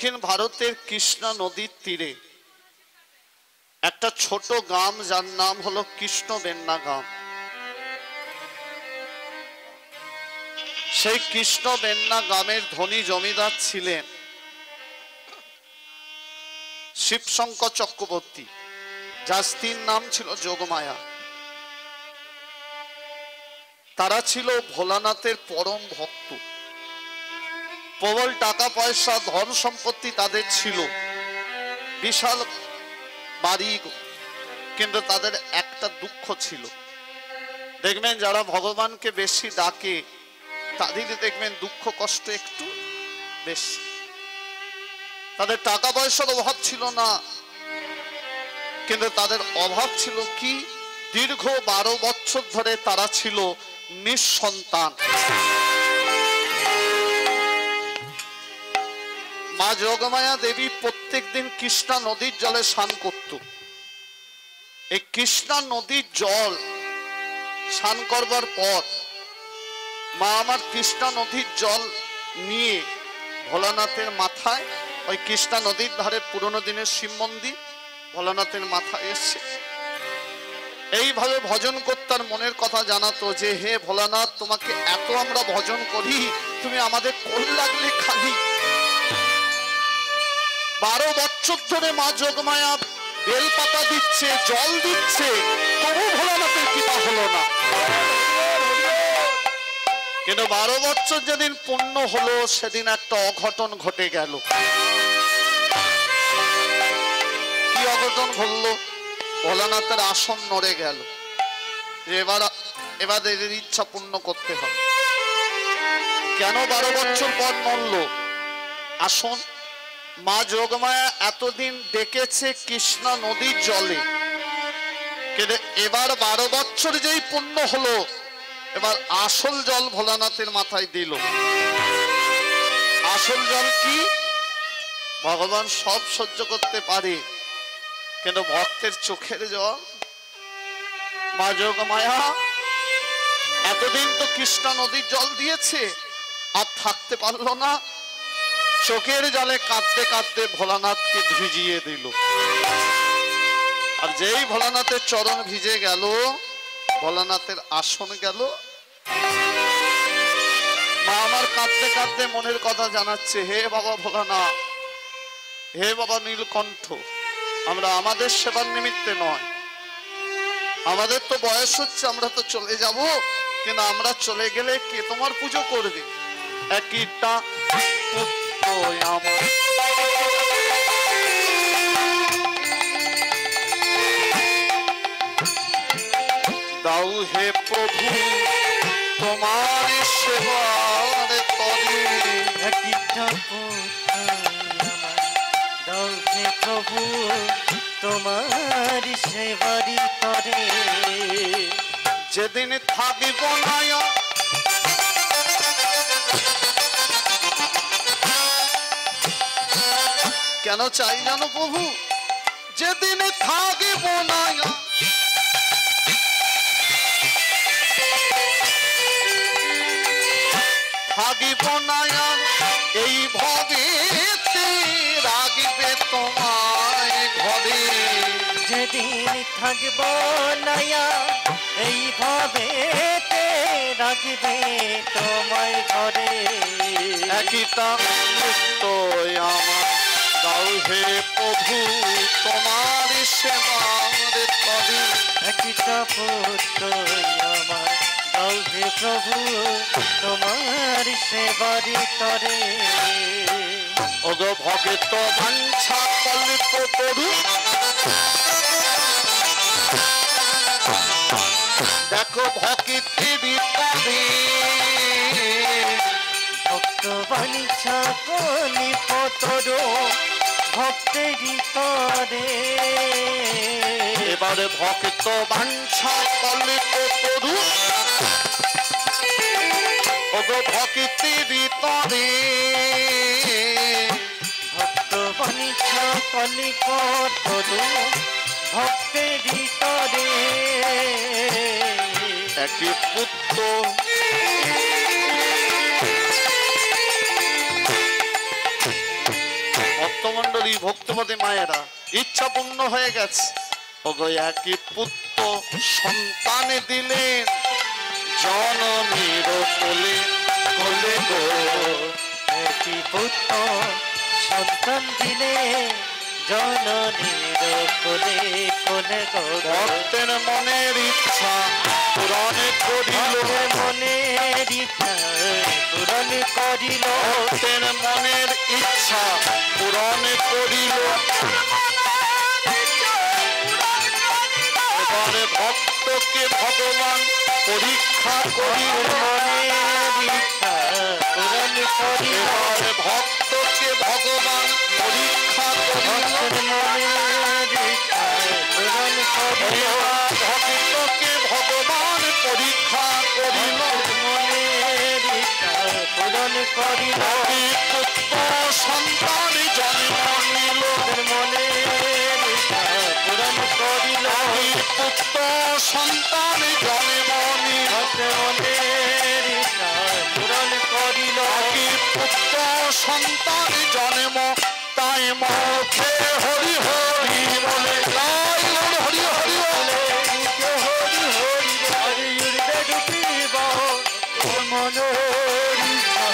দক্ষিণ ভারতের কৃষ্ণা নদীর তীরে একটা ছোট গ্রাম, যার নাম হলো কৃষ্ণবেন্না গ্রাম। সেই কৃষ্ণবেন্না গ্রামের ধনী জমিদার ছিলেন শিবশঙ্কর চক্রবর্তী, যার স্ত্রীর নাম ছিল যোগমায়া। তারা ছিল ভোলানাথের পরম ভক্ত। প্রবল টাকা পয়সা ধন সম্পত্তি তাদের ছিল, বিশাল বাড়ি, কিন্তু তাদের একটা দুঃখ ছিল। দেখবেন যারা ভগবানকে বেশি ডাকে তাদের দেখবেন দুঃখ কষ্ট একটু বেশি। তাদের টাকা পয়সার অভাব ছিল না, কিন্তু তাদের অভাব ছিল কি, দীর্ঘ 12 বছর ধরে তারা ছিল নিঃসন্তান। মা যোগমায়া দেবী প্রত্যেক দিন কৃষ্ণা নদীর জলে স্নান করত। এই কৃষ্ণা নদীর জল স্নান করবার পর মা আমার কৃষ্ণা নদীর জল নিয়ে ভোলানাথের মাথায়, ওই কৃষ্ণা নদীর ধারে পুরনো দিনের শিব মন্দির, ভোলানাথের মাথায় এসে এইভাবে ভজন করতার মনের কথা জানাতো যে হে ভোলানাথ, তোমাকে এত আমরা ভজন করি, তুমি আমাদের কোল লাগলে খালি। 12 বছর ধরে মা যোগমায়া বেল পাতা দিচ্ছে, জল দিচ্ছে, তবু ভোলানাথের কৃপা হলো না। কিন্তু 12 বছর যেদিন পূর্ণ হলো সেদিন একটা অঘটন ঘটে গেল। কি অঘটন ঘটলো? ভোলানাথের আসন নড়ে গেল। এবার এদের ইচ্ছা পূর্ণ করতে হবে। কেন 12 বছর পর নড়ল আসন? মা যোগমায়া এতদিন ডেকেছে কৃষ্ণা নদীর জলে, কিন্তু এবার 12 বছর যেই পূর্ণ হলো, এবার আসল জল ভোলানাথের মাথায় দিল। আসল জল কি? ভগবান সব সহ্য করতে পারে, কিন্তু ভক্তের চোখের জল। মা যোগমায়া এতদিন তো কৃষ্ণা নদীর জল দিয়েছে, আর থাকতে পারলো না, চোখের জলে কাঁদতে কাঁদতে ভোলানাথকে ভিজিয়ে দিল। আর যেই ভোলানাথের চরণ ভিজে গেল, ভোলানাথের আসন গেল। মা আমার কাঁদতে কাঁদতে মনের কথা জানাচ্ছে, হে বাবা ভোলানাথ, হে বাবা নীলকণ্ঠ, আমরা আমাদের সেবার নিমিত্তে নয়, আমাদের তো বয়স হচ্ছে, আমরা তো চলে যাব, কিন্তু আমরা চলে গেলে কে তোমার পুজো করবে? একটা আমার দাও হে প্রভু তোমার সেবার তরে, দাও হে প্রভু তোমার সেবারি তরে। যেদিন থাকিব না কেন চাই জানো প্রভু? যেদিন থাকিব না থাকিব না এই ভবেতে, রাগিবে তোমায় ঘরে। যেদিন থাকব না এই ভবেতে, রাগিবে তোমায় ঘরে। একটা মুক্ত আমার দাও হে প্রভু তোমার সেবার তরে। একটা পুত্র আমার দাও হে প্রভু তোমার সেবারি তরে। ওগো ভক্ত বাঞ্ছা কল্প তরু, দেখো ভক্তি তরে। ভক্ত বাঞ্ছা কল্প তরু, ভক্তেরই তরে। এবারে ভক্ত বাঞ্ছা কল্প তরু, ওগো ভক্তি তরে। ভক্ত বাঞ্ছা কল্প তরু, ভক্তেরই তরে। একটি পুত্র ভক্তমণ্ডলী ভক্তিমতী মায়েরা ইচ্ছা পূর্ণ হয়ে গেছে। ওগো একই পুত্র সন্তান দিলেন জননীর কোলে কোলে গো। একই পুত্র সন্তান দিলে জননীর কোলে কোলে গো। ভক্তের মনের ইচ্ছা পূরণ করিল, মনের ইচ্ছা পূরণ করিল, ভক্তের মনের ইচ্ছা পূরণ করিল। এবারে ভক্তকে ভগবান পরীক্ষা করিল, মনের ইচ্ছা পূরণ করিল, এবারে ভক্তকে ভগবান পরীক্ষা করিল, মনের ইচ্ছা পূরণ করিল, ভক্তকে ভগবান পরীক্ষা করিল। মনের ইচ্ছা পূরণ করিল, পুত্র সন্তান জন্ম নিল, মনের ইচ্ছা পূরণ করিল, পুত্র সন্তান জন্ম নিল, মনের ইচ্ছা পূরণ করিল, পুত্র সন্তান জন্ম তাই মুখে হরি হরি বলে, তাই হরি হরি বলে, মুখে হরি হরি হরি উড়বে ডুবিব মনের ইচ্ছা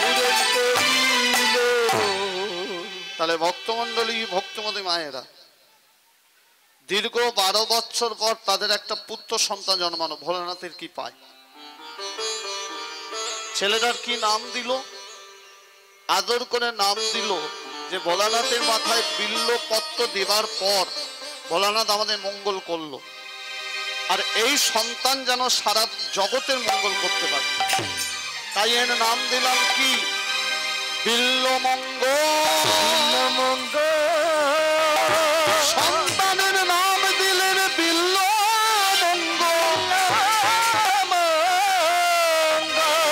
পূরণ করিল। তাহলে ভক্তমণ্ডলী ভক্তিমতী মায়েরা দীর্ঘ 12 বছর পর তাদের একটা পুত্র সন্তান জন্মানো। ভোলানাথের কি পায়? ছেলেটার কি নাম দিল? আদর করে নাম দিল যে ভোলানাথের মাথায় বিল্লপত্র দেবার পর ভোলানাথ আমাদের মঙ্গল করলো, আর এই সন্তান যেন সারা জগতের মঙ্গল করতে পারে, তাই এর নাম দিলাম কি? বিল্লমঙ্গল। সন্তানের নাম দিলেন বিল্লমঙ্গল,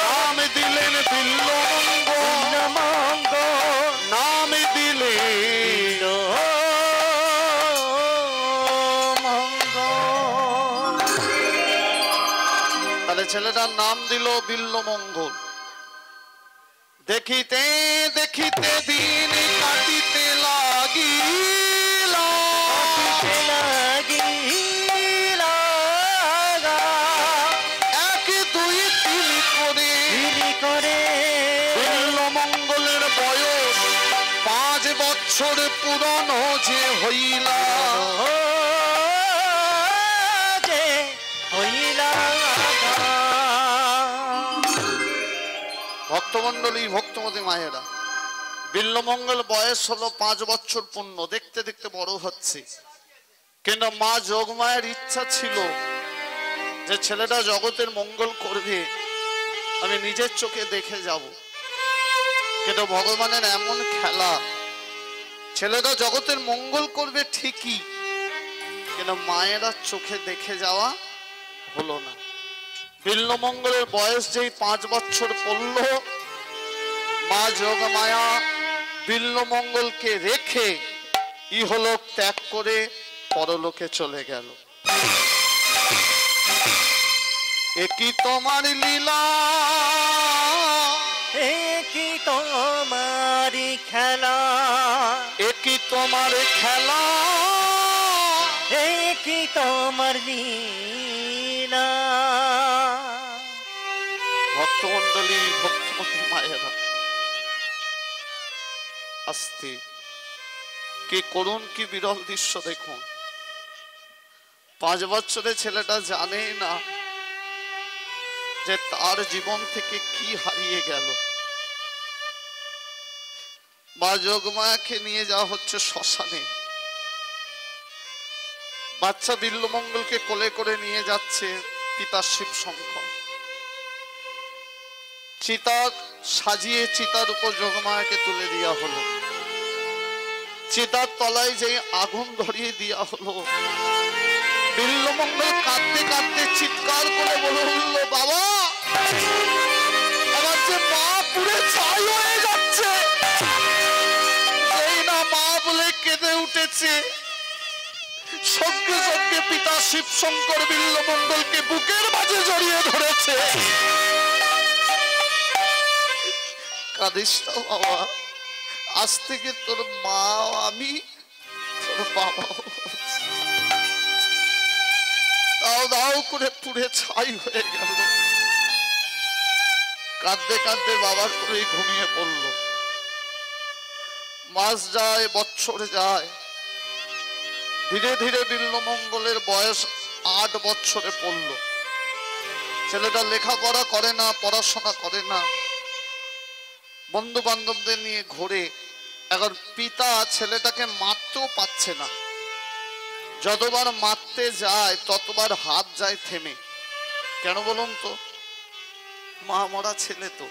নাম দিলেন বিল্লমঙ্গল, নাম দিলেন। তাহলে ছেলেটার নাম দিল বিল্লমঙ্গল। দেখিতে দেখিতে দিন কাটিতে লাগিল, এক দুই তিন করে বিল্লমঙ্গলের বয়স 5 বছর পূরণ যে হইলা, ভক্তমণ্ডলী ভক্তমতী মায়েরা বিল্লমঙ্গল বয়স হলো 5 বছর পূর্ণ। দেখতে দেখতে বড় হচ্ছে, কিন্তু মা যোগমায়ের ইচ্ছা ছিল যে ছেলেটা জগতের মঙ্গল করবে, আমি নিজের চোখে দেখে যাব। কিন্তু ভগবানের এমন খেলা, ছেলেটা জগতের মঙ্গল করবে ঠিকই, কিন্তু মায়েরা চোখে দেখে যাওয়া হলো না। বিল্লমঙ্গলের বয়স যেই 5 বছর পড়ল, মা যোগমায়া বিল্লমঙ্গলকে রেখে ইহলোক ত্যাগ করে পরলোকে চলে গেল। একই তোমার লীলা, একই তোমার খেলা, একই তোমার খেলা, একই তোমার লীলা। ভক্তমণ্ডলী ভক্তমতী মায়েরা আস্তে কি করুন, কি বিরল দৃশ্য দেখুন। 5 বছরের ছেলেটা জানে না যে তার জীবন থেকে কি হারিয়ে গেল। মা যোগমায়াকে নিয়ে যাওয়া হচ্ছে শ্মশানে, বাচ্চা বিল্লমঙ্গলকে কোলে করে নিয়ে যাচ্ছে পিতা শিব শঙ্কর। চিতা সাজিয়ে চিতার উপর যোগমায়াকে তুলে দেওয়া হলো, চিতার তলায় যে আগুন ধরিয়ে দেওয়া হলো। বিল্লমঙ্গল কাঁদতে কাঁদতে চিৎকার করে বলে উঠল, বাবা আমার যে মা পুড়ে ছাই হয়ে যাচ্ছে। এই না মা বলে কেঁদে উঠেছে, সঙ্গে সঙ্গে পিতা শিব শঙ্কর বিল্লমঙ্গলকে বুকের মাঝে জড়িয়ে ধরেছে। কাঁদিস না বাবা, আজ থেকে তোর মা আমি তোর বাবা দাও দাও করে পুড়ে ছাই হয়ে গেল। কাঁদতে কাঁদতে বাবার করে ঘুমিয়ে পড়লো। মাস যায়, বছর যায়, ধীরে ধীরে বিল্লমঙ্গলের বয়স 8 বছরে পড়লো। ছেলেটা লেখাপড়া করে না, পড়াশোনা করে না, বন্ধু বান্ধবদের নিয়ে ঘোরে। এখন পিতা ছেলেটাকে মারতেও পাচ্ছে না, যতবার মারতে যায় ততবার হাত যায় থেমে। কেন বলুন তো? মা মরা ছেলে তো।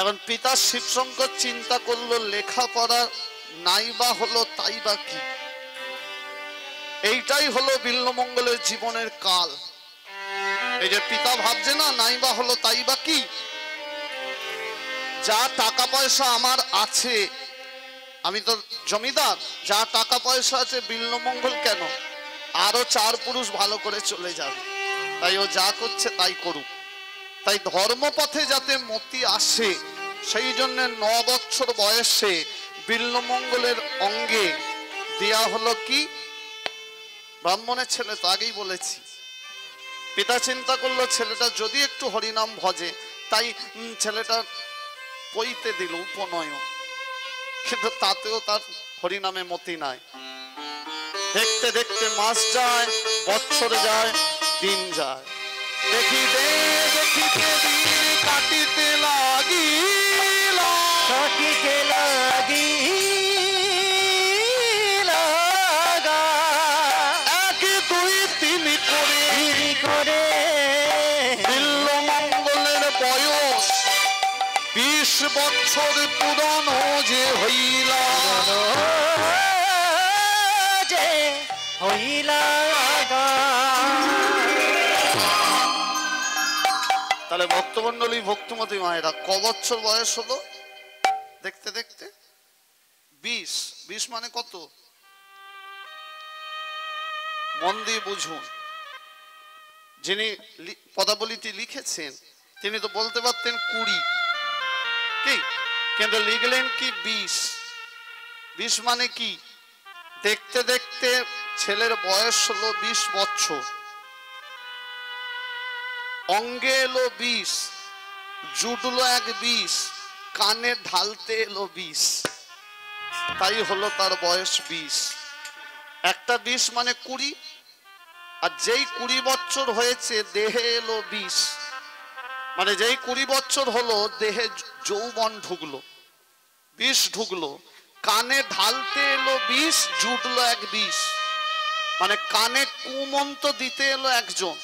এখন পিতা শিবশঙ্কর চিন্তা করলো, লেখাপড়া নাই বা হলো তাই বা কি? এইটাই হলো বিল্লমঙ্গলের জীবনের কাল। এই যে পিতা ভাবছে না নাই বা হলো তাই বা কি, যা টাকা পয়সা আমার আছে, আমি তো জমিদার, যা টাকা পয়সা আছে বিল্লমঙ্গল কেন, আরো 4 পুরুষ ভালো করে চলে যাবে, তাই ও যা করছে তাই করুক। তাই ধর্মপথে যাতে মতি আসে, সেই জন্য 9 বছর বয়সে বিল্লমঙ্গলের অঙ্গে দেয়া হলো কি? ব্রাহ্মণের ছেলে তো, আগেই বলেছি। পিতা চিন্তা করলো ছেলেটা যদি একটু হরিনাম ভজে, তাই ছেলেটা পইতে দিল উপনয়ন, কিন্তু তাতেও তার হরিনামে মতি নাই। দেখতে দেখতে মাস যায়, বছর যায়, দিন যায়, দেখিতে দেখিতে দিন কাটিতে লাগিল, কাটিতে লাগিল, 1 2 3 করে বিল্লমঙ্গলের বয়স 20 বছর পুরনো যে হইলা, যে হইলা। তাহলে ভক্তমন্ডলী, ভক্তিমতী মায়েরা, ক বছর বয়স হলো? দেখতে দেখতে 20। 20 মানে কত? মন দিয়ে বুঝুন। যিনি পদাবলীটি লিখেছেন তিনি তো বলতে পারতেন 20, কি, কিন্তু লিখলেন কি 20। 20 মানে কি? দেখতে দেখতে ছেলের বয়স হলো 20 বছর, অঙ্গে এলো 20, জুটলো 20, কানে ঢালতে এলো 20, তাই হলো তার বয়স 20। একটা 20 মানে 20, আর যেই 20 বছর হয়েছে দেহে এলো 20, মানে যেই 20 বছর হলো দেহে যৌবন ঢুকলো, 20 ঢুকলো, কানে ঢালতে এলো 20, জুটলো 20, মানে কানে কুমন্ত্র দিতে এলো একজন,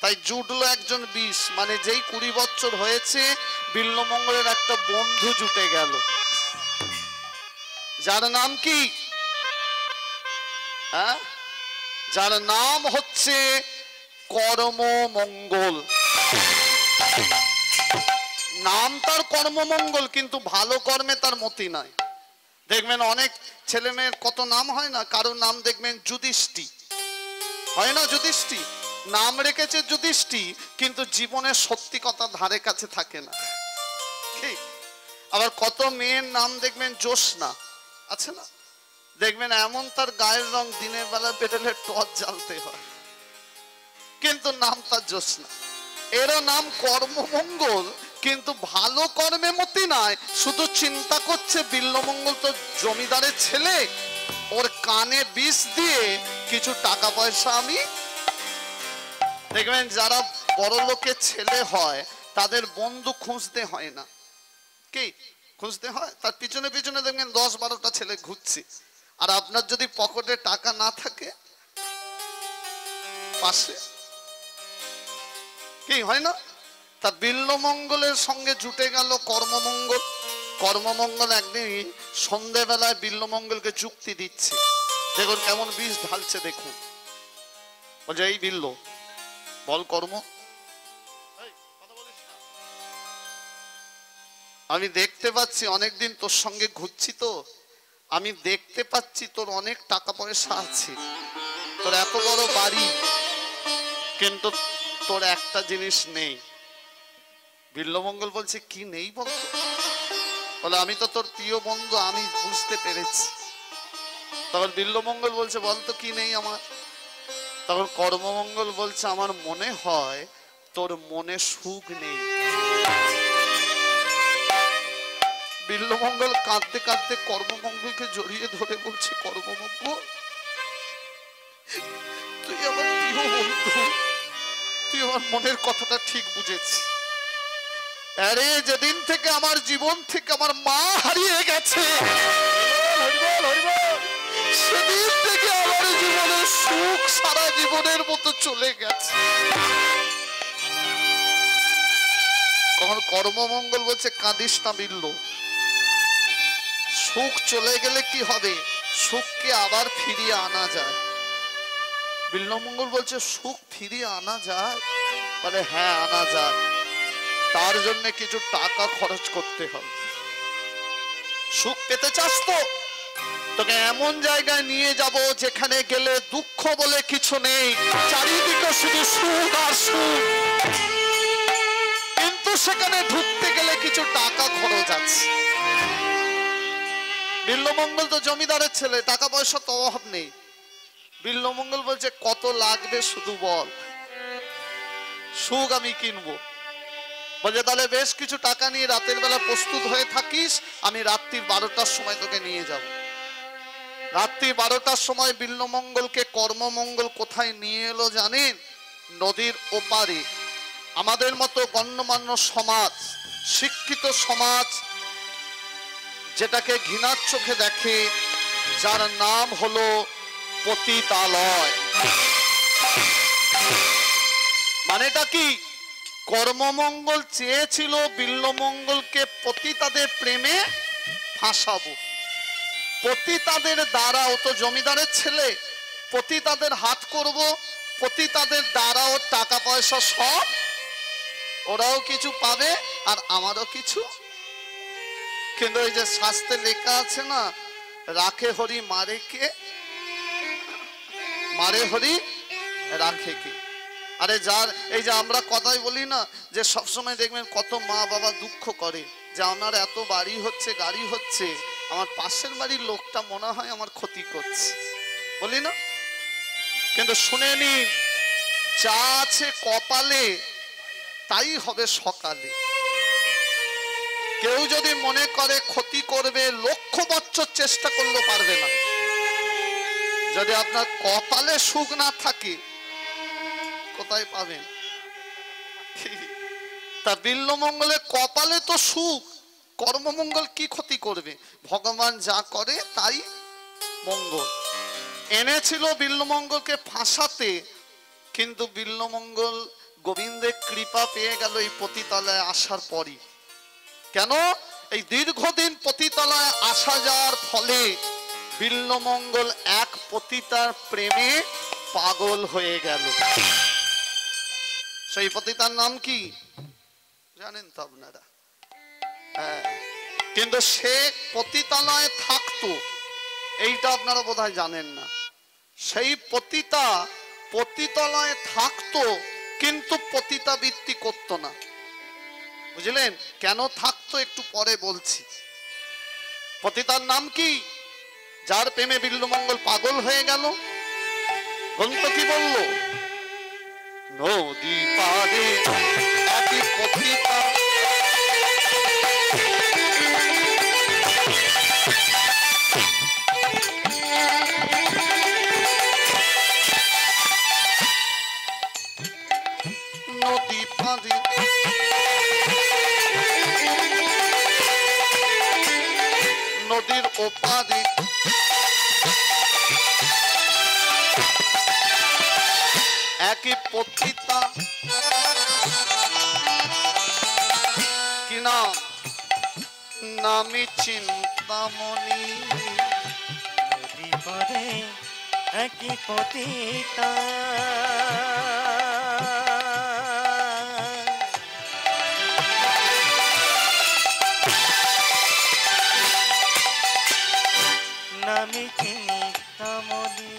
তাই জুটলো একজন 20, মানে যেই 20 বছর হয়েছে বিল্লমঙ্গলের একটা বন্ধু জুটে গেল, যার নাম কি? যার নাম হচ্ছে কর্মমঙ্গল। নাম তার কর্মমঙ্গল, কিন্তু ভালো কর্মে তার মতি নাই। দেখবেন অনেক ছেলে মেয়ের কত নাম হয় না, কারোর নাম দেখবেন যুধিষ্ঠি, হয় না? যুধিষ্ঠি নাম রেখেছে যুধিষ্ঠি, কিন্তু জীবনে সত্যি কথা ধারে কাছে থাকে না। ঠিক। আবার কত মেয়ের নাম দেখবেন জ্যোৎস্না, আছে না? দেখবেন এমন তার গায়ের রং, দিনের বেলা পেট্রোলের টর্চ জ্বালতে হয়, কিন্তু নাম তার জ্যোৎস্না। এরও নাম কর্মমঙ্গল, কিন্তু ভালো কর্মে মতি নাই, শুধু চিন্তা করছে বিল্লমঙ্গল তো জমিদারের ছেলে, ওর কানে বিষ দিয়ে কিছু টাকা পয়সা আমি। দেখবেন যারা বড় লোকের ছেলে হয় তাদের বন্ধু খুঁজতে হয় না, কি খুঁজতে হয়? তার পিছনে পিছনে দেখবেন 10-12টা ছেলে ঘুরছে, আর আপনার যদি পকেটে টাকা না থাকে পাশে, কি হয় না? তা বিল্লমঙ্গলের সঙ্গে জুটে গেল কর্মমঙ্গল। কর্মমঙ্গল একদিন সন্ধ্যেবেলায় বিল্লমঙ্গলকে যুক্তি দিচ্ছে, দেখুন কেমন বিষ ঢালছে, দেখুন। বলছে, এই বিল্ল বল কর্ম, আমি দেখতে পাচ্ছি অনেকদিন তোর সঙ্গে ঘুরছি, তো আমি দেখতে পাচ্ছি তোর অনেক টাকা পয়সা আছে, তোর এত বড় বাড়ি, কিন্তু তোর একটা জিনিস নেই। বিল্লমঙ্গল বলছে, কি নেই বলতো? বলে আমি তো তোর প্রিয় বন্ধু, আমি বুঝতে পেরেছি। তখন বিল্বমঙ্গল বলছে বলতো কি নেই আমার? তখন কর্মমঙ্গল বলছে আমার মনে হয় তোর মনে সুখ নেই। বিল্বমঙ্গল কাঁদতে কাঁদতে কর্মমঙ্গলকে জড়িয়ে ধরে বলছে কর্মমঙ্গল, তুই আমার প্রিয় বন্ধু, তুই আমার মনের কথাটা ঠিক বুঝেছিস। আরে যেদিন থেকে আমার জীবন থেকে আমার মা হারিয়ে গেছে, সেদিন থেকে আমার জীবনের সুখ সারা জীবনের মতো চলে গেছে। কখন কর্মমঙ্গল বলছে কাঁদিস না বিল্ল, সুখ চলে গেলে কি হবে? সুখকে আবার ফিরিয়ে আনা যায়। বিল্বমঙ্গল বলছে সুখ ফিরিয়ে আনা যায়? বলে হ্যাঁ আনা যায়, তার জন্য কিছু টাকা খরচ করতে হবে। সুখ পেতে চাস তো? তোকে এমন জায়গায় নিয়ে যাব যেখানে গেলে দুঃখ বলে কিছু নেই, চারিদিকে শুধু সুখ আর সুখ, কিন্তু সেখানে ঢুকতে গেলে কিছু টাকা খরচ আছে। বিল্বমঙ্গল তো জমিদারের ছেলে, টাকা পয়সা তো অভাব নেই। বিল্বমঙ্গল বলছে কত লাগবে শুধু বল, সুখ আমি কিনবো। বলছে তাহলে বেশ কিছু টাকা নিয়ে রাতের বেলা প্রস্তুত হয়ে থাকিস, আমি রাত্রি 12টার সময় তোকে নিয়ে যাব। রাত্রি 12টার সময় বিল্বমঙ্গলকে কর্মমঙ্গল কোথায় নিয়ে এলো জানেন? নদীর ওপারে। আমাদের মতো গণ্যমান্য সমাজ, শিক্ষিত সমাজ যেটাকে ঘৃণার চোখে দেখে, যার নাম হলো পতিতালয়। মানেটা কি? কর্মমঙ্গল চেয়েছিল বিল্বমঙ্গলকে পতিতাদের প্রেমে ফাঁসাবো। পতিতাদের দ্বারা, ও তো জমিদারের ছেলে, পতিতাদের হাত করব, পতিতাদের দ্বারা ওর টাকা পয়সা সব, ওরাও কিছু পাবে আর আমারও কিছু। কিন্তু ওই যে শাস্ত্রে লেখা আছে না, রাখে হরি মারে কে, মারে হরি রাখে কে। আরে যার, এই যে আমরা কথাই বলি না যে সবসময় দেখবেন কত মা বাবা দুঃখ করে যে আমার এত বাড়ি হচ্ছে, গাড়ি হচ্ছে, আমার পাশের বাড়ির লোকটা মনে হয় আমার ক্ষতি করছে, বলি না? কিন্তু শুনে নিন, যা আছে কপালে তাই হবে সকালে। কেউ যদি মনে করে ক্ষতি করবে, লক্ষ বছর চেষ্টা করলেও পারবে না। যদি আপনার কপালে সুখ না থাকে, কোথায় পাবেন? তা বিল্বমঙ্গলের কপালে তো সুখ, কর্মমঙ্গল কি ক্ষতি করবে? ভগবান যা করে তাই মঙ্গল। এনেছিল বিল্বমঙ্গলকে ফাঁসাতে, কিন্তু বিল্বমঙ্গল গোবিন্দের কৃপা পেয়ে গেল এই পতিতালয়ে আসার পরই। কেন? এই দীর্ঘদিন পতিতালয়ে আসা যাওয়ার ফলে বিল্বমঙ্গল এক পতিতার প্রেমে পাগল হয়ে গেল। সেই পতিতার নাম কি জানেন তো আপনারা? কিন্তু সে পতিতালয়ে থাকতো, এইটা আপনারা বোধহয় জানেন না। সেই পতিতা পতিতালয়ে থাকতো, কিন্তু পতিতাবৃত্তি করতো না। বুঝলেন কেন থাকতো? একটু পরে বলছি। পতিতার নাম কি? যার প্রেমে বিল্বমঙ্গল পাগল হয়ে গেল। গ্রন্থ কি বললো? নদী পারে একই পতিতা, নদী পারে নদীর ওপারে একই পতিতা, কি নাম? নামি চিন্তামণি। নদী পারে একই পতিতা, নামি চিন্তামণি।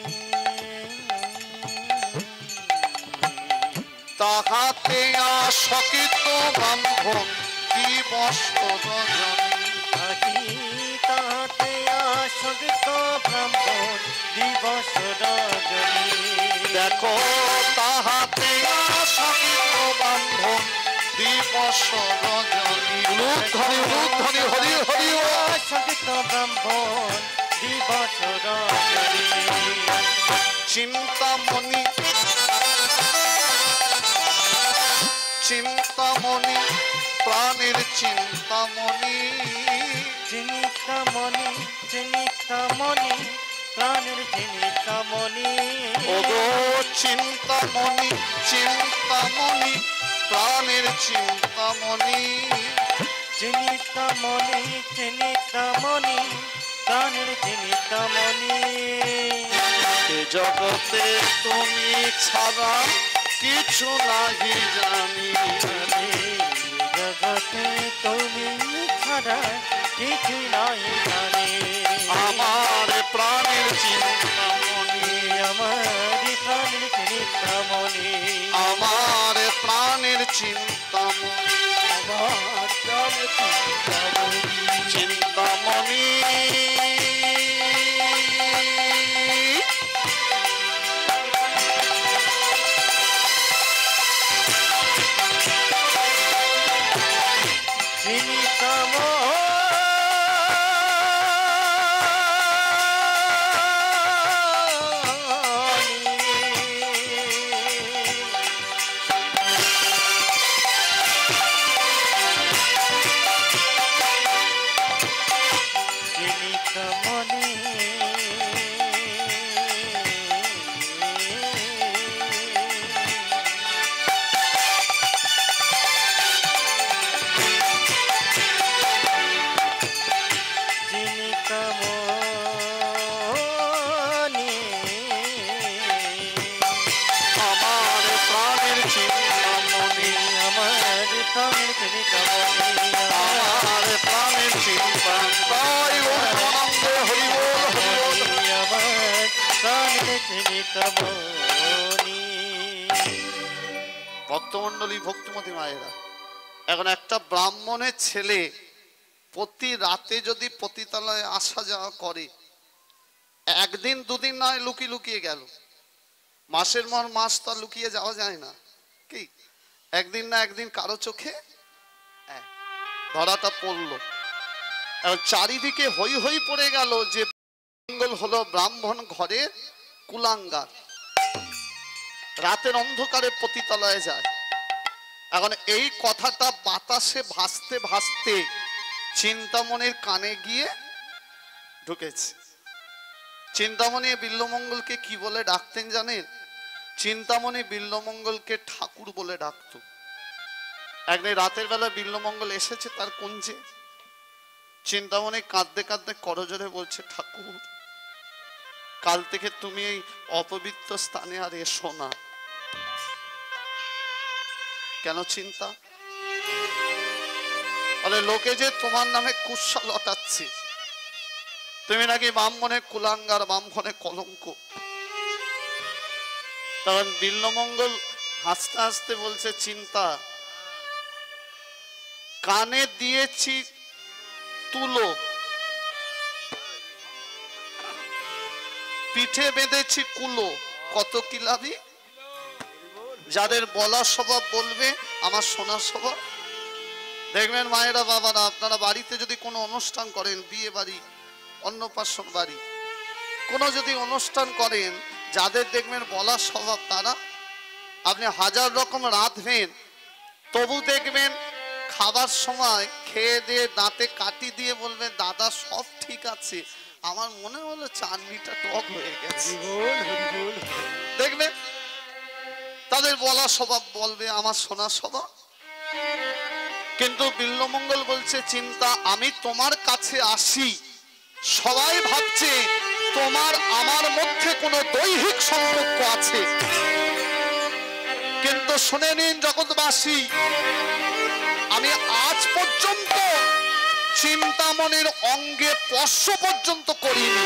তাহাতে আশকিত বান্ধব দিবস রজনী, দেখি তাহাতে আসক্ত ব্রাহ্মণ দিবস রজনী। দেখো তাহাতে আসক্ত ব্রাহ্মণ দিবস রজনী। উলুধ্বনি উলুধ্বনি হরি হরি ও। আসক্ত ব্রাহ্মণ দিবস রজনী। চিন্তামণি চিন্তামণি প্রাণের চিন্তামণি। চিনিতামণি চিনিতামণি প্রাণের চিনিতামণি। ওগো চিন্তামণি চিন্তামণি প্রাণের চিন্তামণি। চিনিতামণি চিনিতামণি প্রাণের চিনিতামণি। এ জগতে তুমি ছাড়া কিছু নাহি জানি। জগতে তুমি ছাড়া কিছু নাই জানি। আমার প্রাণের চিন্তামণি। আমার প্রাণের চিনিতামণি। আমার প্রাণের চিন্তামণি। আমার প্রাণের চিনিতামণি। চিন্তামণি ভক্তমণ্ডলী ভক্তিমতী মায়েরা, এখন একটা ব্রাহ্মণের ছেলে প্রতি রাতে যদি পতিতালয়ে আসা যাওয়া করে, একদিন দুদিন নয় লুকিয়ে লুকিয়ে গেল, মাসের পর মাস তো লুকিয়ে যাওয়া যায় না, কি একদিন না একদিন কারো চোখে ধরাটা পড়লো। এখন চারিদিকে হই হই পড়ে গেল যে মঙ্গল হলো ব্রাহ্মণ ঘরের কুলাঙ্গার, রাতের অন্ধকারে পতিতালয়ে যায়। এখন এই কথাটা বাতাসে ভাসতে ভাসতে চিন্তামণির কানে গিয়ে ঢুকেছে। চিন্তামণি বিল্বমঙ্গলকে কি বলে ডাকতেন জানেন? চিন্তামণি বিল্বমঙ্গলকে ঠাকুর বলে ডাকত। একদিন রাতের বেলা বিল্বমঙ্গল এসেছে তার কুঞ্জে, চিন্তামণি কাঁদতে কাঁদতে করজোরে বলছে, ঠাকুর কাল থেকে তুমি এই অপবিত্র স্থানে আর এসো না। কেন চিন্তা? বলে লোকে যে তোমার নামে কুৎসা লটাচ্ছে, তুমি নাকি ব্রাহ্মণের কুলাঙ্গার, ব্রাহ্মণের কলঙ্ক। তখন বিল্বমঙ্গল হাসতে হাসতে বলছে, চিন্তা কানে দিয়েছি তুলো, পিঠে বেঁধেছি কুলো, কত কি লাভি? যাদের বলার স্বভাব বলবে আমার শোনার স্বভাব। দেখবেন মায়েরা বাবারা, আপনারা বাড়িতে যদি কোনো অনুষ্ঠান করেন, বিয়ে বাড়ি, অন্নপ্রাশন বাড়ি, কোনো যদি অনুষ্ঠান করেন, যাদের দেখবেন বলার স্বভাব, তারা আপনি হাজার রকম রাঁধবেন, তবু দেখবেন খাবার সময় খেয়ে দিয়ে দাঁতে কাটি দিয়ে বলবেন, দাদা সব ঠিক আছে, আমার মনে হলো চাটনিটা টক হয়ে গেছে। দেখবেন তাদের বলা স্বভাব বলবে আমার শোনা স্বভাব। কিন্তু বিল্বমঙ্গল বলছে, চিন্তা আমি তোমার কাছে আসি, সবাই ভাবছে তোমার আমার মধ্যে কোনো দৈহিক সম্পর্ক আছে, কিন্তু শুনে নিন জগৎবাসী, আমি আজ পর্যন্ত চিন্তামণির অঙ্গে স্পর্শ পর্যন্ত করিনি।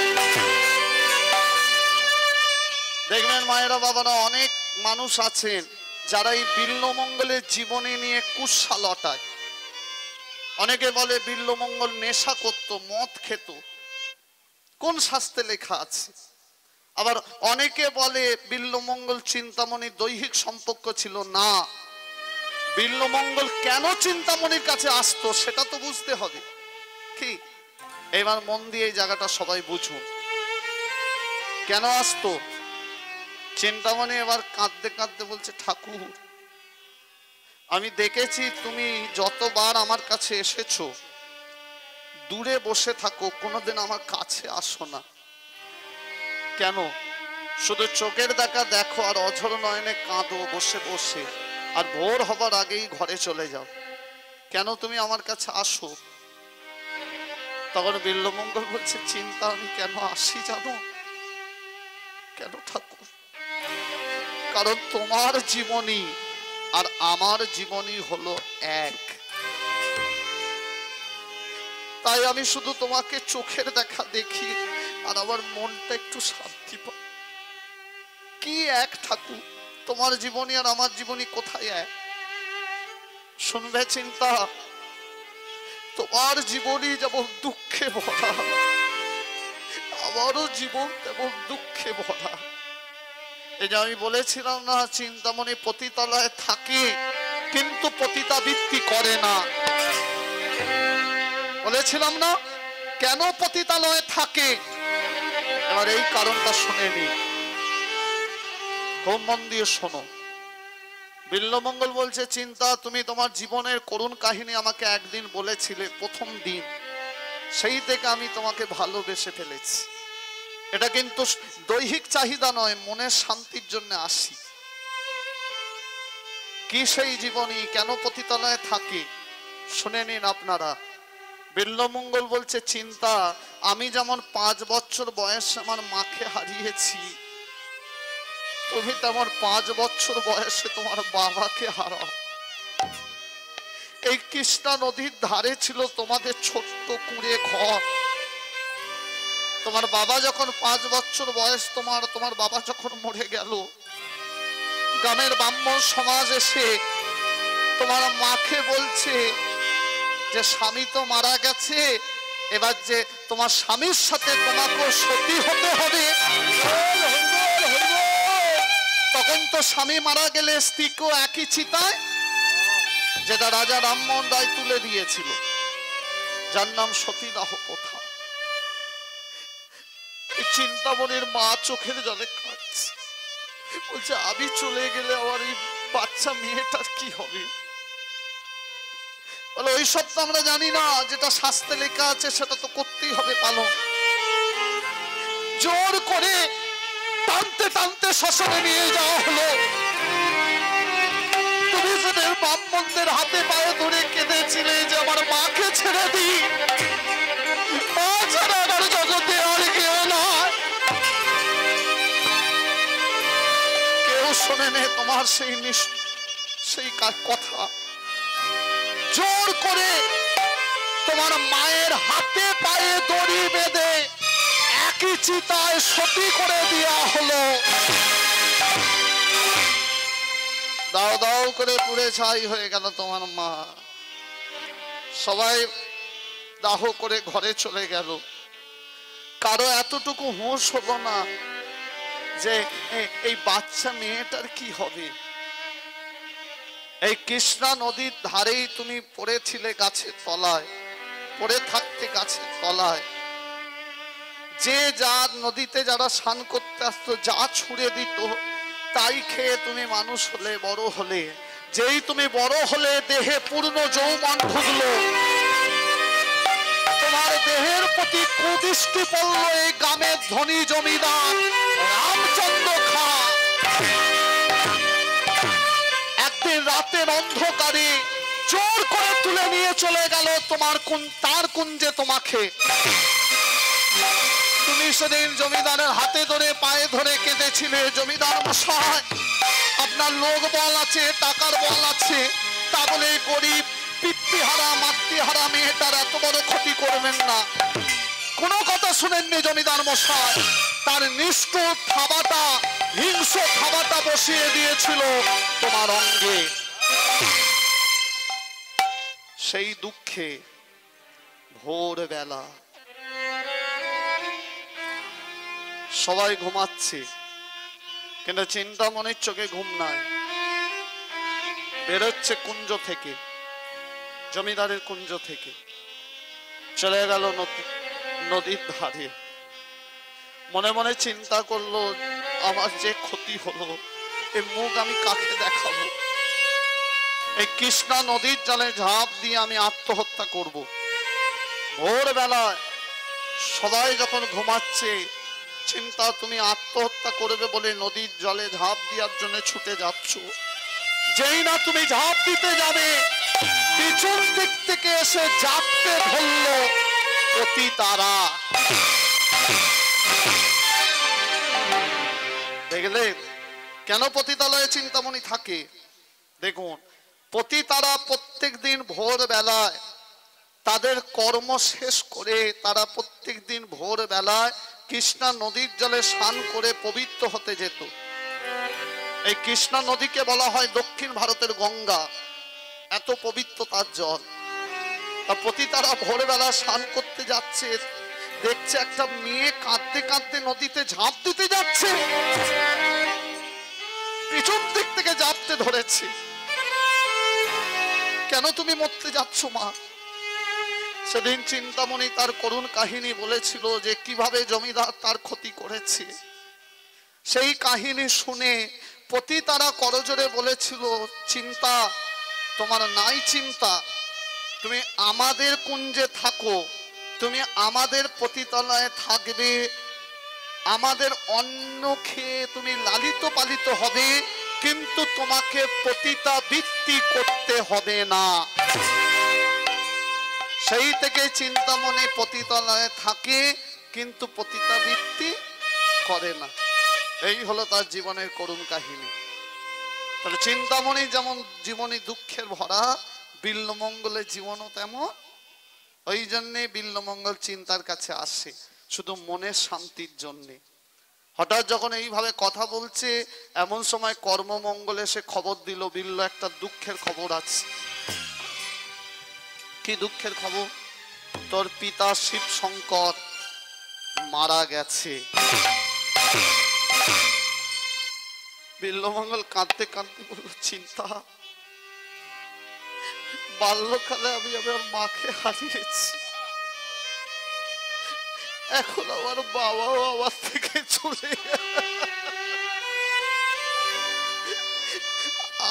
দেখবেন মায়েরা বাবারা, অনেক মানুষ আছেন যারা এই বিল্বমঙ্গলের জীবনী নিয়ে কুৎসা লটায়। অনেকে বলে বিল্বমঙ্গল নেশা করত, মদ খেত, কোন শাস্ত্রে লেখা আছে? আবার অনেকে বলে বিল্বমঙ্গল চিন্তামণি দৈহিক সম্পর্ক ছিল না। বিল্বমঙ্গল কেন চিন্তামণির কাছে আসতো সেটা তো বুঝতে হবে। কি এবার মন দিয়ে এই জায়গাটা সবাই বুঝুন, কেন আসতো? চিন্তামণি এবার কাঁদতে কাঁদতে বলছে, ঠাকুর আমি দেখেছি তুমি যতবার আমার কাছে এসেছো দূরে বসে থাকো, কোনোদিন আমার কাছে আসো না। কেন? শুধু চোখের দেখা দেখো আর অঝর নয়নে কাঁদো বসে বসে, আর ভোর হবার আগেই ঘরে চলে যাও। কেন তুমি আমার কাছে আসো? তখন বিল্বমঙ্গল বলছে, চিন্তা আমি কেন আসি জানো? কেন ঠাকুর? কারণ তোমার জীবনী আর আমার জীবনী হলো এক। তাই আমি শুধু তোমাকে চোখের দেখা দেখি আর আমার মনটা একটু শান্তি পায়। কি এক ঠাকুর? তোমার জীবনী আর আমার জীবনী কোথায় এক? শুনবে চিন্তা, তোমার জীবনী যেমন দুঃখে ভরা, আমারও জীবন তেমন দুঃখে ভরা। এই যে আমি বলেছিলাম না, চিন্তামণি পতিতালয়ে থাকে কিন্তু পতিতাবৃত্তি করে না। বলেছিলাম না কেন পতিতালয়ে থাকে? এবার এই কারণটা শুনে নি, খুব মন দিয়ে শোনো। বিল্বমঙ্গল বলছে, চিন্তা তুমি তোমার জীবনের করুণ কাহিনী আমাকে একদিন বলেছিলে, প্রথম দিন সেই থেকে আমি তোমাকে ভালোবেসে ফেলেছি। এটা কিন্তু দৈহিক চাহিদা নয়, মনের শান্তির জন্য আসি। কি সেই জীবনী, কেন পতিতালয়ে থাকে শুনে নিন আপনারা। বিল্বমঙ্গল বলছে, চিন্তা আমি যেমন 5 বছর বয়সে আমার মাকে হারিয়েছি, তুমি তেমন 5 বছর বয়সে তোমার বাবাকে হারাও। এই কৃষ্ণা নদীর ধারে ছিল তোমাদের ছোট্ট কুঁড়ে ঘর। তোমার বাবা যখন 5 বছর বয়স, তোমার বাবা যখন মরে গেল, গ্রামের ব্রাহ্মণ সমাজ এসে তোমার মাকে বলছে যে স্বামী তো মারা গেছে, এবার যে তোমার স্বামীর সাথে তোমাকেও সতী হতে হবে। তখন তো স্বামী মারা গেলে স্ত্রীকেও একই চিতায়, যেটা রাজা রামমোহন রায় তুলে দিয়েছিল, যার নাম সতীদাহ প্রথা। এই চিন্তামণির মা চোখের জলে কাঁদছে, বলছে আমি চলে গেলে আমার এই বাচ্চা মেয়েটার কি হবে? বলে ওইসব তো আমরা জানি না, যেটা শাস্ত্রে লেখা আছে সেটা তো করতেই হবে পালন। জোর করে টানতে টানতে শ্মশানে নিয়ে যাওয়া হলো। তুমি সেদিন ব্রাহ্মণদের হাতে পায়ে ধরে কেঁদেছিলে যে আমার মাকে ছেড়ে দিই, মা ছাড়া আমার জগতে আর কেউ নয়। কেউ শোনে নে তোমার সেই কথা। জোর করে তোমার মায়ের হাতে পায়ে দড়ি বেঁধে একই চিতায় সতী করে দেওয়া হলো। দাও দাও করে পুড়ে ছাই হয়ে গেল তোমার মা। সবাই দাহ করে ঘরে চলে গেল। কারো এতটুকু হুঁশ হলো না যে এই বাচ্চা মেয়েটার কি হবে। এই কৃষ্ণা নদীর ধারেই তুমি পড়েছিলে গাছের তলায়, পড়ে থাকতে গাছের তলায়। যে যা নদীতে যারা স্নান করতে আসতো, যা ছুঁড়ে দিত তাই খেয়ে তুমি মানুষ হলে, বড় হলে। যেই তুমি বড় হলে, দেহে পূর্ণ যৌবন ঢুকলো, তোমার দেহের প্রতি কুদৃষ্টি পড়লো এই গ্রামের ধনী জমিদার রামচন্দ্র খা। একদিন রাতের অন্ধকারে জোর করে তুলে নিয়ে চলে গেল তার কুঞ্জে তোমাকে। তুমি সেদিন জমিদারের হাতে ধরে পায়ে ধরে কেঁদেছিলে, জমিদার মশাই আপনার লোক বল আছে, টাকার বল আছে, তা বলে গরিব পিতৃহারা মাতৃহারা মেয়েটার এত বড় ক্ষতি করবেন না। কোনো কথা শুনেননি জমিদার মশাই। তার নিষ্ঠুর থাবাটা, হিংস্র থাবাটা বসিয়ে দিয়েছিল তোমার অঙ্গে। সেই দুঃখে ভোরবেলা সবাই ঘুমাচ্ছে, কিন্তু চিন্তামণির চোখে ঘুম নাই। বেরোচ্ছে কুঞ্জ থেকে, জমিদারের কুঞ্জ থেকে, চলে গেল নদীর ধারে। মনে মনে চিন্তা করলো, আমার যে ক্ষতি হলো, এই মুখ আমি কাকে দেখাবো? এই কৃষ্ণা নদীর জলে ঝাঁপ দিয়ে আমি আত্মহত্যা করব। ভোরবেলায় সবাই যখন ঘুমাচ্ছে, চিন্তা তুমি আত্মহত্যা করবে বলে নদীর জলে ঝাঁপ দেওয়ার জন্য ছুটে যাচ্ছ। যেই না তুমি ঝাঁপ দিতে যাবে, পিছন দিক থেকে এসে ঝাঁপতে ধরল পতিতারা। দেখলেন কেন পতিতালয়ে চিন্তামণি থাকে? দেখুন, পতিতারা প্রত্যেক দিন ভোরবেলায় তাদের কর্ম শেষ করে তারা প্রত্যেক দিন ভোরবেলায় কৃষ্ণা নদীর জলে স্নান করে পবিত্র হতে যেত। এই কৃষ্ণা নদীকে বলা হয় দক্ষিণ ভারতের গঙ্গা, এত পবিত্র তার জল। তা পতিতারা ভোরবেলা স্নান করতে যাচ্ছে, দেখছে একটা মেয়ে কাঁদতে কাঁদতে নদীতে ঝাঁপ দিতে যাচ্ছে, পিছন দিক থেকে ঝাঁপতে ধরেছে। কেন তুমি মরতে যাচ্ছ মা? সেদিন চিন্তামণি তার করুণ কাহিনী বলেছিল যে কিভাবে জমিদার তার ক্ষতি করেছে। সেই কাহিনী শুনে পতিতারা করজোড়ে বলেছিল, চিন্তা তোমার নাই চিন্তা, তুমি আমাদের কুঞ্জে থাকো, তুমি আমাদের পতিতালয়ে থাকবে, আমাদের অন্ন খেয়ে তুমি লালিত পালিত হবে, কিন্তু তোমাকে পতিতা বৃত্তি করতে হবে না। সেই থেকে চিন্তামণি পতিতালয়ে থাকে, কিন্তু পতিতা বৃত্তি করে না। এই হলো তার জীবনের করুণ কাহিনী। তাহলে চিন্তামণি যেমন জীবনী দুঃখের ভরা, বিল্বমঙ্গলের জীবনও তেমন। ওই জন্যে বিল্বমঙ্গল চিন্তার কাছে আসে শুধু মনের শান্তির জন্যে। হঠাৎ যখন এইভাবে কথা বলছে, এমন সময় কর্মমঙ্গল এসে খবর দিল, বিল্ল একটা দুঃখের খবর আছে। কি দুঃখের খবর? তোর পিতা শিব শঙ্কর মারা গেছে। বিল্বমঙ্গল কাঁদতে কাঁদতে বলল, চিন্তা বাল্যকালে আমি আমার মাকে হারিয়েছি, এখন আমার বাবাও আমার থেকে চলে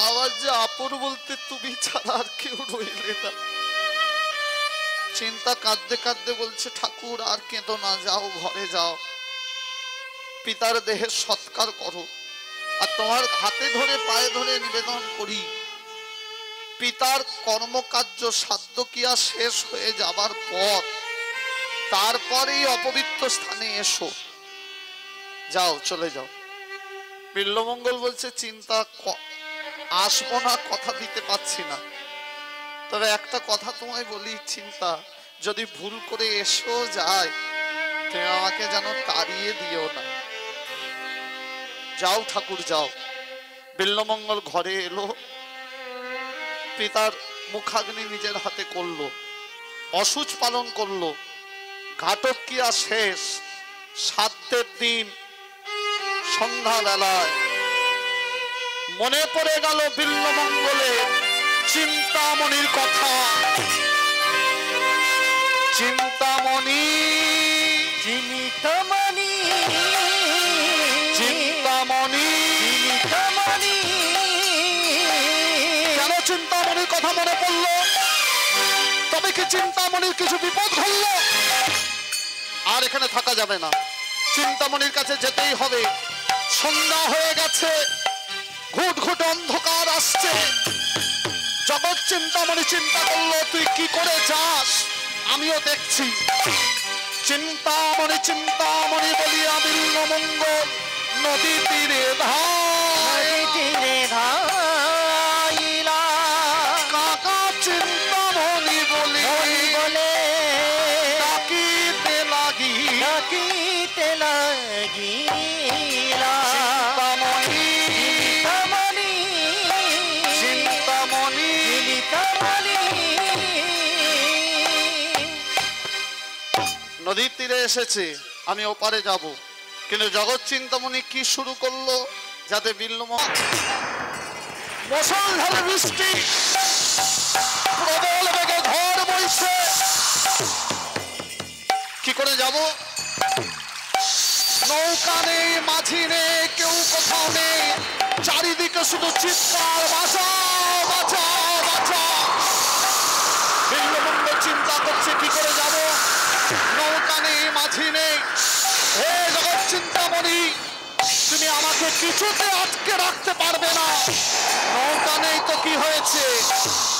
আমার যে আপন বলতে তুমি ছাড়া আর কেউ রইলে না। চিন্তা কাঁদতে কাঁদতে বলছে, ঠাকুর আর কেঁদো না, যাও ঘরে যাও, পিতার দেহের সৎকার করো, আর তোমার হাতে ধরে পায়ে ধরে নিবেদন করি, পিতার কর্মকার্য সাধ্য ক্রিয়া শেষ হয়ে যাবার পর তারপরেই অপবিত্র স্থানে এসো, যাও চলে যাও। বিল্বমঙ্গল বলছে, চিন্তা আসবো না, কথা দিতে পারছি না, তবে একটা কথা তোমায় বলি চিন্তা, যদি ভুল করে এসো যায়, তুমি আমাকে যেন তাড়িয়ে দিও না। যাও ঠাকুর যাও। বিল্বমঙ্গল ঘরে এলো, পিতার মুখাগ্নি নিজের হাতে করলো, অসুচ পালন করলো, ঘাতক ক্রিয়া শেষ। শ্রাদ্ধের দিন সন্ধ্যা বেলায় মনে পড়ে গেল বিল্বমঙ্গলের চিন্তামণির কথা। চিন্তামণি চিন্তামণি চিন্তামণি চিন্তামণি, কেন চিন্তামণির কথা মনে পড়লো? তবে কি চিন্তামণির কিছু বিপদ ঘটল? আর এখানে থাকা যাবে না, চিন্তামণির কাছে যেতেই হবে। সন্ধ্যা হয়ে গেছে, ঘুট ঘুট অন্ধকার আসছে। জগৎ চিন্তামণি চিন্তা করলো, তুই কি করে যাস আমিও দেখছি। চিন্তামণি চিন্তামণি বলিয়া বিল্বমঙ্গল নদী তীরে ধাইলা, কাকা চিন্তামণি বলি বলে ডাকিতে লাগিলা। চিন্তামণি চিন্তামণি চিন্তামণি চিন্তামণি তীরে এসেছে, আমি ওপারে যাব। কিন্তু জগৎ চিন্তামণি কি শুরু করলো, যাতে মুষলধারে বৃষ্টি, প্রবল বেগে ঝড় বইছে, কি করে যাব? নৌকা নেই, মাঝি নেই, কেউ কোথাও নেই, চারিদিকে শুধু চিৎকার, বাঁচাও বাঁচাও বাঁচাও। বিল্লমঙ্গল চিন্তা করছে কি করে যাব, নৌকা নেই, মাঝি নেই। হে জগৎ চিন্তামণি, তুমি আমাকে কিছুতে আটকে রাখতে পারবে না। নৌকা নেই তো কি হয়েছে,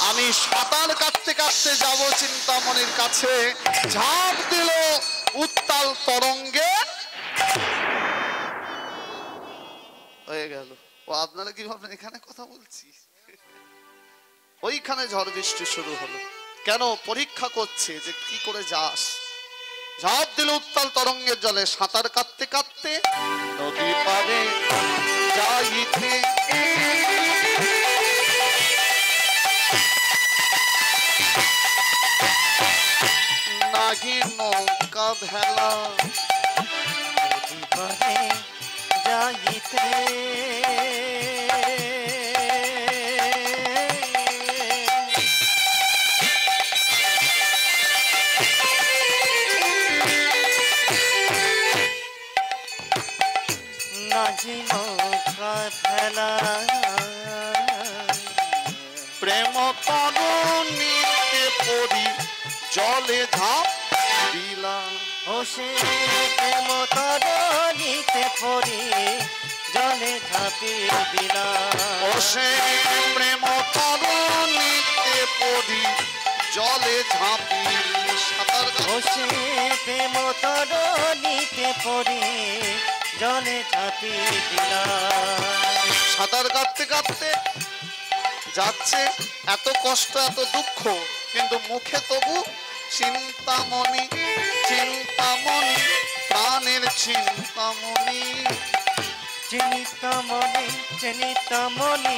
আমি সাঁতার কাটতে কাটতে যাব চিন্তামণির কাছে। ঝাঁপ দিল উত্তাল তরঙ্গে, হয়ে গেল। ও আপনারা কি ভাবলেন এখানে কথা বলছি? ওইখানে ঝড় বৃষ্টি শুরু হলো। কেন? পরীক্ষা করছে যে কি করে যাস। ঝাঁপ দিল উত্তাল তরঙ্গের জলে, সাঁতার কাটতে কাটতে নদী পারে যাইতে নাহি নৌকা ভেলা, নদী পারে যাইতে নাহি নৌকা ভেলা, প্রেম তরুণীতে পড়ি জলে ঝাঁপ দিলাম। ও সে প্রেম তরণীতে পড়ি জলে ঝাঁপিয়ে দিলাম। ও সে প্রেম তরুণীতে পড়ি জলে ঝাঁপি সাঁতার ও সে প্রেম তরণীতে পড়ি জলে ঝাঁপিয়ে দিলাম। সাঁতার কাটতে কাটতে যাচ্ছে, এত কষ্ট এত দুঃখ, কিন্তু মুখে তবু চিন্তামণি চিন্তামণি, প্রাণের চিন্তামণি। চিন্তামণি চিন্তামণি,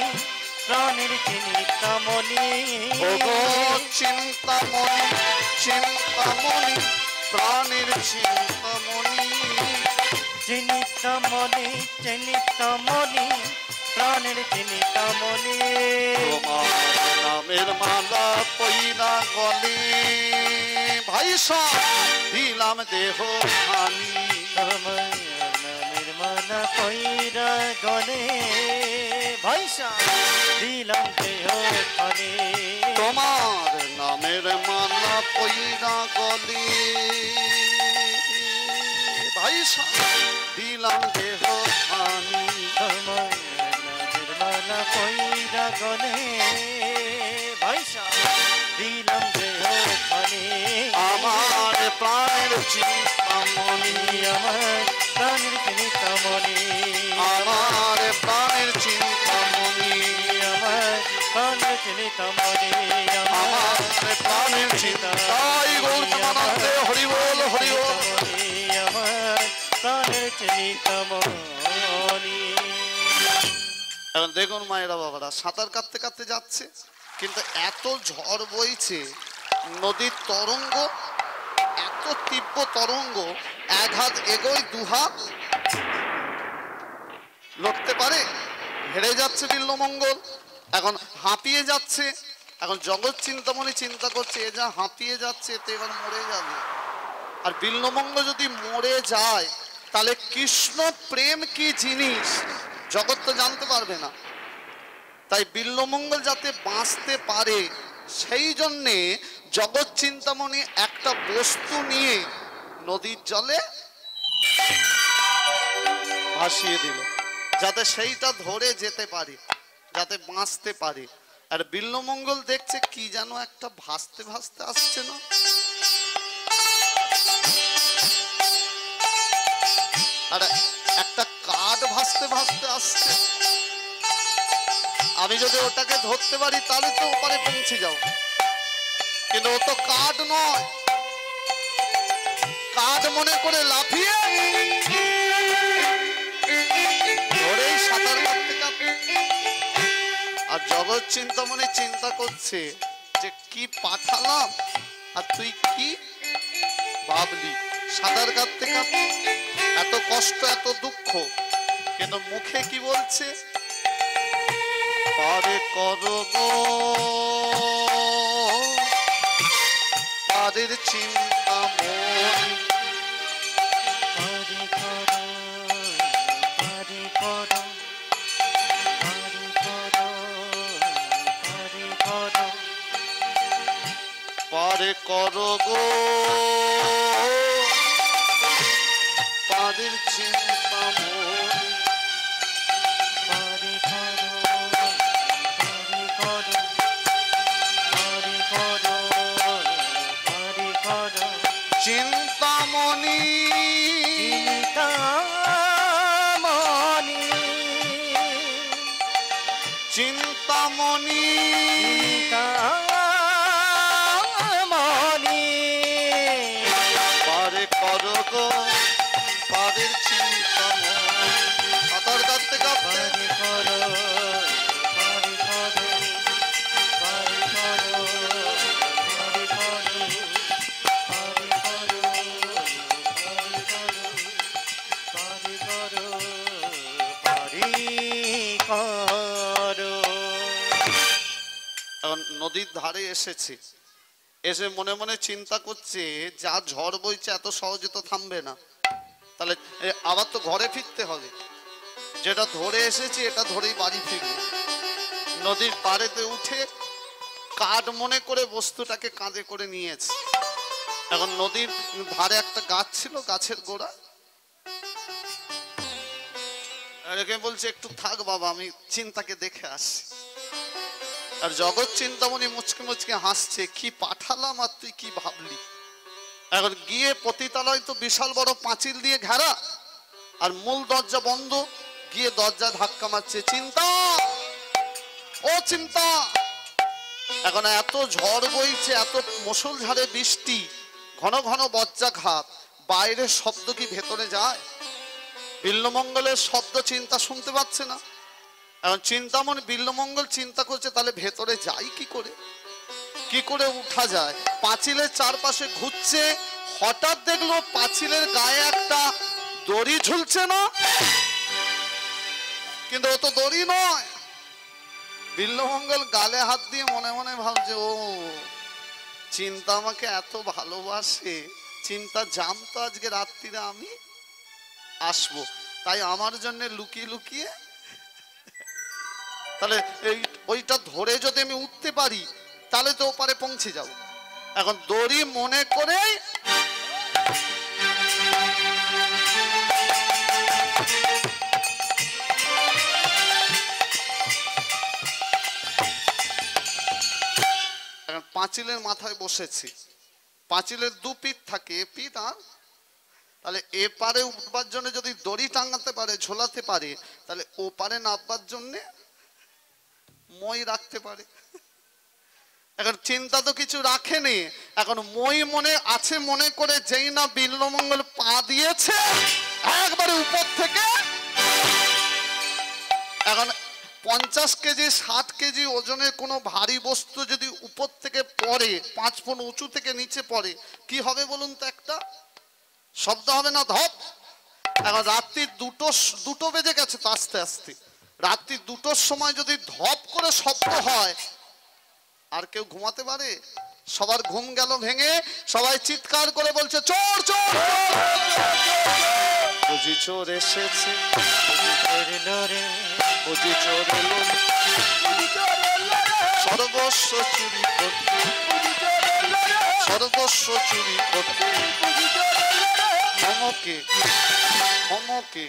প্রাণের চিন্তামণি। ওগো চিন্তামণি চিন্তামণি, প্রাণের চিন্তামণি। চিন্তামণি চিন্তামণি, প্রাণের চিন্তামণি। তোমার নামের মালা পইরা গলে, ভাই সব দিলাম দেহ খানি। তোমার নামের মালা পইরা গলে, ভাইসা দিলাম দেহ খানি। তোমার নামের মালা পইরা গলে, ভাই সব দিলাম দেহ খানি। তোমার নামের মালা পইরা গলে, ভাইসা দিলাম দেহ খানি। আমার প্রাণের চিন্তামণি, আমার প্রাণের চিন্তামণি। আমার প্রাণের চিন্তামণি, আমার প্রাণের চিন্তামণি। আমার প্রাণের চিন্তাই গৌতমানন্দে হরি বল হরি বল। আমার প্রাণের চিন্তামণি। এখন দেখুন মায়েরা বাবারা, সাঁতার কাটতে কাটতে যাচ্ছে, কিন্তু এত ঝড় বইছে, নদীর তরঙ্গ এত তীব্র তরঙ্গ, এক হাত এগোয় দু হাত লড়তে পারে, হেরে যাচ্ছে বিল্লমঙ্গল। এখন হাঁপিয়ে যাচ্ছে। এখন জগৎ চিন্তামণি চিন্তা করছে, এ যা হাঁপিয়ে যাচ্ছে, এতে এবার মরে যাবে। আর বিল্লমঙ্গল যদি মরে যায়, তাহলে কৃষ্ণ প্রেম কি জিনিস জগৎ তো জানতে পারবে না। তাই বিল্লমঙ্গল যাতে বাঁচতে পারে, সেই জন্যে জগৎ চিন্তামণি একটা বস্তু নিয়ে নদীর জলে ভাসিয়ে দিল, যাতে সেইটা ধরে যেতে পারে, যাতে বাঁচতে পারে। আর বিল্লমঙ্গল দেখছে কি যেন একটা ভাসতে ভাসতে আসছে না, আর একটা কাঠ ভাসতে ভাসতে আসছে। আমি যদি ওটাকে ধরতে পারি তাহলে তো ওপারে পৌঁছে যাও, কিন্তু ও তো কাঠ নয়। কাঠ মনে করে লাফিয়ে ধরেই সাঁতার কাটতে কাটতে। আর জগৎ চিন্তামণি চিন্তা করছে যে কি পাঠালাম আর তুই কি ভাবলি। সাঁতার কাটতে কাটতে এত কষ্ট এত দুঃখ, কিন্তু মুখে কি বলছে? পারে করো গো পারের চিন্তা মন, পারে করো, পারে করো, পারে করো, পারে করো, পারে করো গো পারের চিন্তা মন, পারে করো, পারে করো, পারে করো, পারে করো, চিন্তামণি চিন্তামণি, চিন্তামণি চিন্তামণি, পারে করো গো পারের চিন্তা মন। সাঁতার কাটতে কাটতে পারে করো, পারে করো, পারে করো, পারে করো, পারে করো, পারে করো, পারে করো, পারে করো। এখন নদীর ধারে এসেছে, এসে মনে মনে চিন্তা করছে যা ঝড় বইছে এত সহজে তো থামবে না, তাহলে আবার তো ঘরে ফিরতে হবে, যেটা ধরে এসেছি এটা ধরেই বাড়ি ফিরবে। নদীর পাড়েতে উঠে কাঠ মনে করে বস্তুটাকে কাঁধে করে নিয়েছে। এখন নদীর ধারে একটা গাছ ছিল, গাছের গোড়া রেখে বলছে একটু থাক বাবা, আমি চিন্তাকে দেখে আসি। আর জগৎ চিন্তামণি মুচকে মুচকে হাসছে, কি পাঠালাম আর তুই কি ভাবলি। এখন গিয়ে পতিতালয় তো বিশাল বড় পাঁচিল দিয়ে ঘেরা, আর মূল দরজা বন্ধ, গিয়ে দরজা ধাক্কা মারছে, চিন্তা ও চিন্তা। এখন এত ঝড় বইছে, এত মুষলধারে বৃষ্টি, ঘন ঘন বজ্রাঘাত, বাইরের শব্দ কি ভেতরে যায়? বিল্লমঙ্গলের শব্দ চিন্তা শুনতে পাচ্ছে না। এখন চিন্তামণি বিল্লমঙ্গল চিন্তা করছে তাহলে ভেতরে যাই কি করে, কি করে উঠা যায়। পাঁচিলের চারপাশে ঘুরছে, হঠাৎ দেখলো পাঁচিলের গায়ে একটা দড়ি ঝুলছে না, কিন্তু ও তো দড়ি নয়। বিল্লমঙ্গল গালে হাত দিয়ে মনে মনে ভাবছে, ও চিন্তা আমাকে এত ভালোবাসে, চিন্তা জানতো আজকে রাত্রিরে আমি আসবো, তাই আমার জন্য লুকিয়ে লুকিয়ে, তাহলে এই ওইটা ধরে যদি আমি উঠতে পারি তাহলে তো ওপারে পৌঁছে যাব। এখন দড়ি মনে করে পাঁচিলের মাথায় বসেছি, পাঁচিলের দু পিঠ থাকে, এ পিঠ আর, তাহলে এপারে উঠবার জন্য যদি দড়ি টাঙাতে পারে, ঝোলাতে পারে, তাহলে ওপারে নামবার জন্য মই রাখতে পারে। এখন চিন্তা তো কিছু রাখেনি, এখন মই মনে আছে মনে করে যেই না বিল্লমঙ্গল পা দিয়েছে একবারে উপর থেকে, এখন 50 কেজি 60 কেজি ওজনের কোনো ভারী বস্তু যদি উপর থেকে পড়ে, 5 ফুট উঁচু থেকে নিচে পড়ে, কি হবে বলুন তো? একটা শব্দ হবে না, ধপ। এখন রাত্রি দুটো বেজে গেছে তো, আস্তে আস্তে রাত্রি 2টোর সময় যদি ধপ করে শব্দ হয়, আর কেউ ঘুমাতে পারে? সবার ঘুম গেল ভেঙে, সবাই চিৎকার করে বলছে, চোর চোর বুঝি চোর এসেছে, বুঝি চোর এলো, সর্বস্ব চুরি করতে, সর্বস্ব চুরি করতে, ধমকে ধমকে।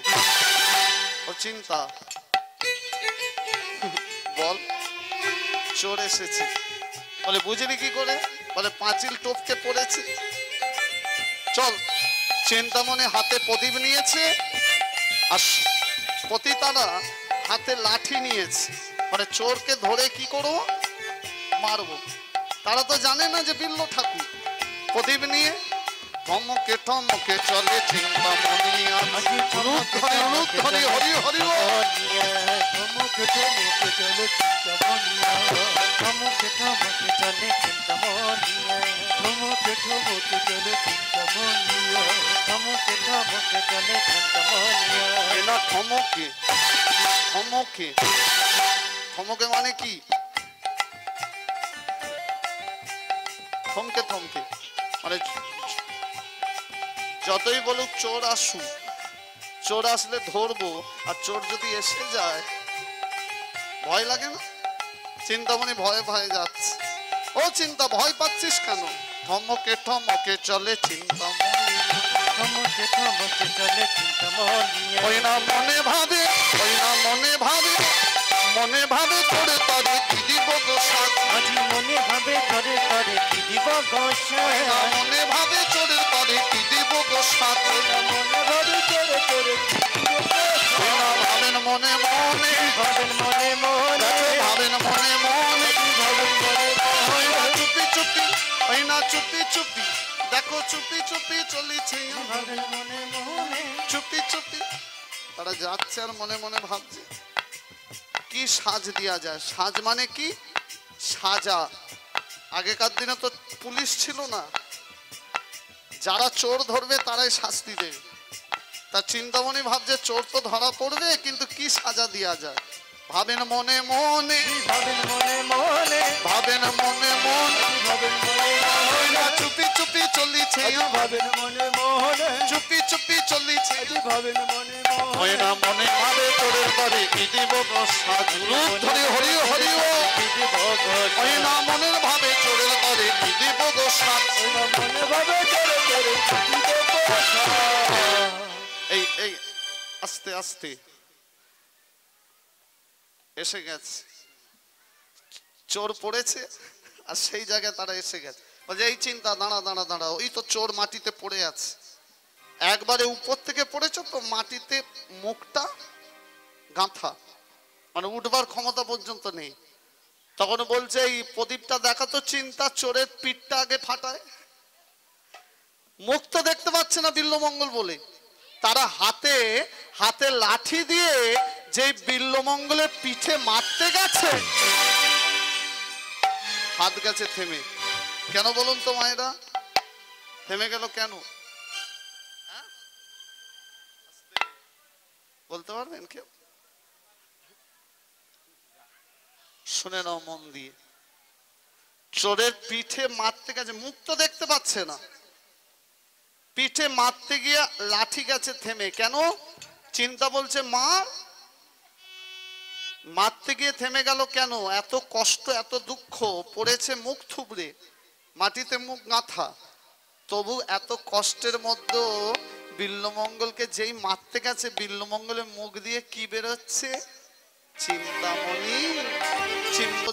ও চিন্তা বল, চোর এসেছে। বলে বুঝলি কি করে? বলে পাঁচিল টপকে পড়েছে। চল। চিন্তামণি হাতে প্রদীপ নিয়েছে, আর পতিতারা হাতে লাঠি নিয়েছে, মানে চোরকে ধরে কি করবো, মারবো। তারা তো জানে না যে বিল্ল ঠাকুর। প্রদীপ নিয়ে ধমকে ধমকে চলে চিন্তামণি, হরি হরি হরি ধমকে ধমকে চলে চিন্তামণিয়া, ধমকে ধমকে চলে চিন্তামণিয়া, ধমকে ধমকে চলে চিন্তামণিয়া। ঠমকে চলে চিন্তামণিয়া। না থমকে, থমকে, থমকে মানে কি? থমকে থমকে মানে যতই বলুক চোর আসুক, চোর আসলে ধরবো, আর চোর যদি এসে যায় ভয় লাগে না? চিন্তামণি ভয়ে ভয়ে যাচ্ছে। ও চিন্তা, ভয় পাচ্ছিস কেন? থমকে থমকে চলে চিন্তামণি, ঠমকে ঠমকে চলে চিন্তামণিয়া। ওই না মনে ভাবে, ওই না মনে ভাবে, মনে ভাবে তোরে তরে কি দিব গো সাথ। আজি মনে ভাবে করে করে কি দিব গোসাই। ওই না মনে ভাবে চোরে তরে কি দিব গো সাথ। মনে ভাবে করে করে কি দিব গোসাই। ওই না ভাবেন মনে মনে, ভাবেন মনে মনে, ভাবেন মনে মনে, ভাবেন মনে ওই মনে, না চুপি চুপি, ওই না চুপি চুপি, দেখো চুপি চুপি চলেছে, ভাবেন মনে মনে। চুপি চুপি। তারা যাচ্ছে আর মনে মনে ভাবছে কি সাজ দেয়া যায়। সাজ মানে কি? সাজা। আগেকার দিনে তো পুলিশ ছিল না, যারা চোর ধরবে তারাই শাস্তি দেবে। তা চিন্তামণি ভাবছে চোর তো ধরা পড়বে, কিন্তু কি সাজা দেয়া যায়। ভাবেন মনে মনে, ভাবেন মনে মনে, ভাবেন মনে মনে, ভাবেন মনে ওই না মনে, চুপি চুপি চলিছে, ভাবেন মনে মনে, চুপি চুপি চলিছে, ভাবেন মনে ওই মনে। না মনে ভাবে তোরের বাড়ি কি দিব গো সাজ। রূপ ধরে হরি হরি ও, কি দিব গোসাই। ওই না মনের ভাবে চোরের বাড়ি কি দিব গো সাজ। মনে ভাবে করে করে কি দিব গোসাই। এই এই আস্তে আস্তে এসে গেছে, চোর পড়েছে আর সেই জায়গায় তারা এসে গেছে। বলছে এই চিন্তা, দাঁড়া দাঁড়া দাঁড়া, ওই তো চোর মাটিতে পড়ে আছে, একবারে উপর থেকে পড়েছ তো মাটিতে মুখটা গাঁথা, মানে উঠবার ক্ষমতা পর্যন্ত নেই। তখন বলছে এই প্রদীপটা দেখা তো চিন্তা, চোরের পিঠটা আগে ফাটায়, মুখ তো দেখতে পাচ্ছে না বিল্লমঙ্গল বলে। তারা হাতে হাতে লাঠি দিয়ে যে বিল্লমঙ্গলের পিঠে মারতে গেছে, হাত গেছে থেমে। কেন বলুন তো মায়েরা, থেমে গেল কেন? হ্যাঁ? বলতে পারবেন কেউ? শুনে নাও মন দিয়ে। চোরের পিঠে মারতে গেছে, মুখ তো দেখতে পাচ্ছে না, পিঠে মারতে গিয়ে লাঠি গেছে থেমে। কেন? চিন্তা বলছে মার, মারতে গিয়ে থেমে গেল কেন? এত কষ্ট এত দুঃখ, পড়েছে মুখ থুবড়ে, মাটিতে মুখ গাঁথা, তবু এত কষ্টের মধ্যে বিল্লমঙ্গলকে যেই মারতে গেছে, বিল্লমঙ্গলের মুখ দিয়ে কি বেরোচ্ছে? চিন্তামণি। চিন্তা